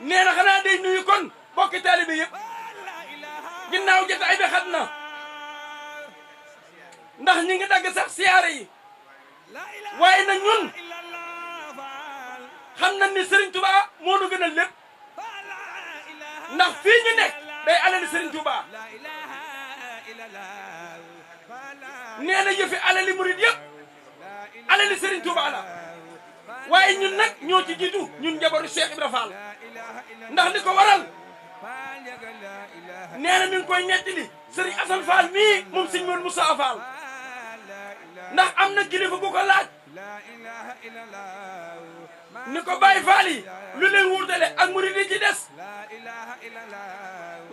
nee na xanaa day nuyu kon bokki taalibe yëpp ginnaaw jotaay bi xat na ndax ñi ngi dagg sax siyaare yi waaye nag ñun xam nañ ni Serigne Touba moo nu gënal lépp ndax fii ñu nekk day alali Serigne Touba nee na yëfi alali murid yëpp alali Serigne Touba la waaye ñun nag ñoo ci jiitu ñun njaboru Cheikh Ibra Fall ndax li ko waral nee na mi ngi koy nettali Serigne Assane Fall mii moom Serigne Modou Moussa Fall ndax am na kilifa gu ko laaj ni ko Baye Fall yi lu leen wuutale ak murid yi ci des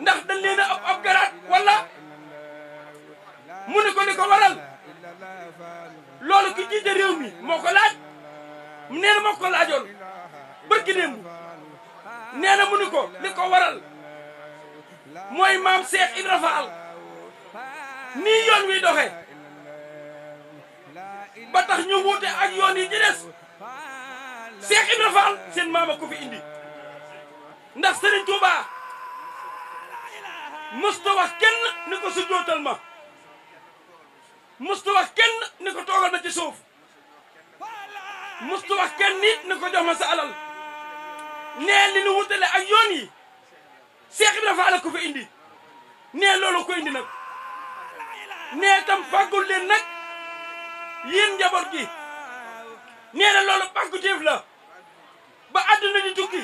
ndax dañ leen a ab garaat wala mu ni ko li ko waral loolu ki jiite réew mi moo ko laaj nee na moo ko laajoon barki démb nee na mu ni ko li ko waral mooy maam Cheikh Ibra Fall nii yoon wi doxe ba tax ñu wuute ak yoon yi ci des Cheikh Ibra Fall seen maama ko fi indi ndax Serigne Touba musta wax kenn ni ko su jootal ma musta wax kenn ni ko toogal ma ci suuf musta wax kenn nit ni ko jox ma sa alal nee li nu wutale ak yoon yi Cheikh Ibra Fall ko fi indi nee loolu ko indi nag nee tam fàggul leen nag yéen njaboot gi nee na loolu pàggu téef la ba àdduna di tukki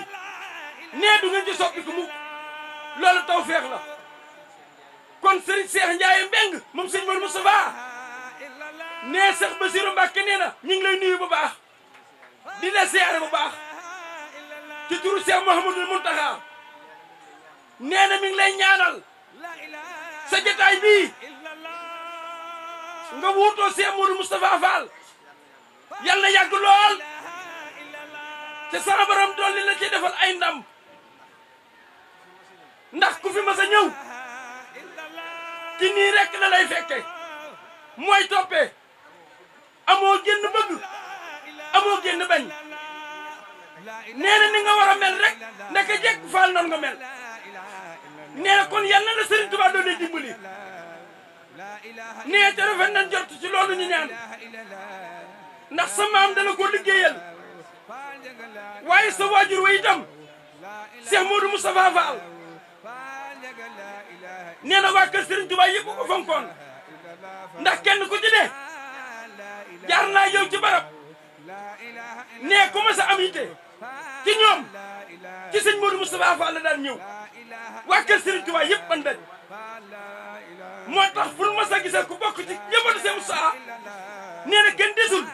nee du ngeen ci soppi ko mukk loolu taw feex la kon Serigne Cheikh Ndiaye Mbeng moom Serigne Modou Moustapha nee Cheikh Bassirou Mbacké nee na ñu ngi lay nuyu bu baax di la siyaare bu baax ci turu Cheikh Mouhamadoul Mountakha nee na mi ngi lay ñaanal sa jotaay bii nga wuutoo Cheikh Modou Moustapha Fall yal na yàgg lool te sama borom dolli la ci defal ay ndam ndax ku fi mas a ñëw ci nii rek la lay fekke mooy toppee amoo génn bëgg amoo génn bañ nee na ni nga war a mel rek ndaka jekk Fall noonu nga mel nee na kon yal na la Serigne Touba doon dimbali nee te rafet nañ jot ci loolu ñu ñaan ndax sa maam dana ko liggéeyal waaye sa waajur wa itam Cheikh Modou Moustapha Fall nee na waa kër Serigne Touba yëpp ko fonkoon ndax kenn ku ci ne jaar naa yow ci barab nee ku ma sa am yitte ci ñoom ci sëñ Modou Moustapha Fall la daan ñëw waa kër Serigne Touba yëpp man daj moo tax fu ma sa gisee ku bokk ci yëppatu seen Moustapha nee na kenn desul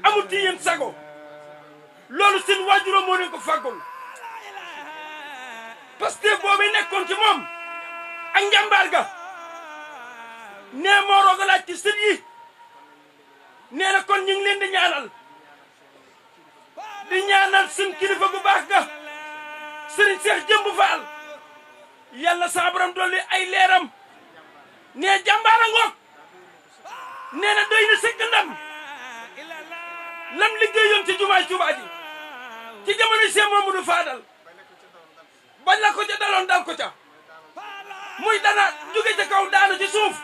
amul ci yéen sago loolu seen waajuram moo leen ko fàggul parce que boobu nekkoon ci moom ak njàmbaar ga nee moo rogalaat ci sët yi nee na kon ñu ngi leen di ñaanal suñ kilifa gu baax ga Serigne Cheikh Jëmb Fall yàlla sa borom dolli ay leeram nee jàmbaara ngoog nee na doy na sëkk ndam lam liggéeyoon ci jumaay Tuubaa ji ci jamono Cheikh Mamadou Fadal bañ la ko ca daloon dal ko ca muy dana jóge ca kaw daanu ci suuf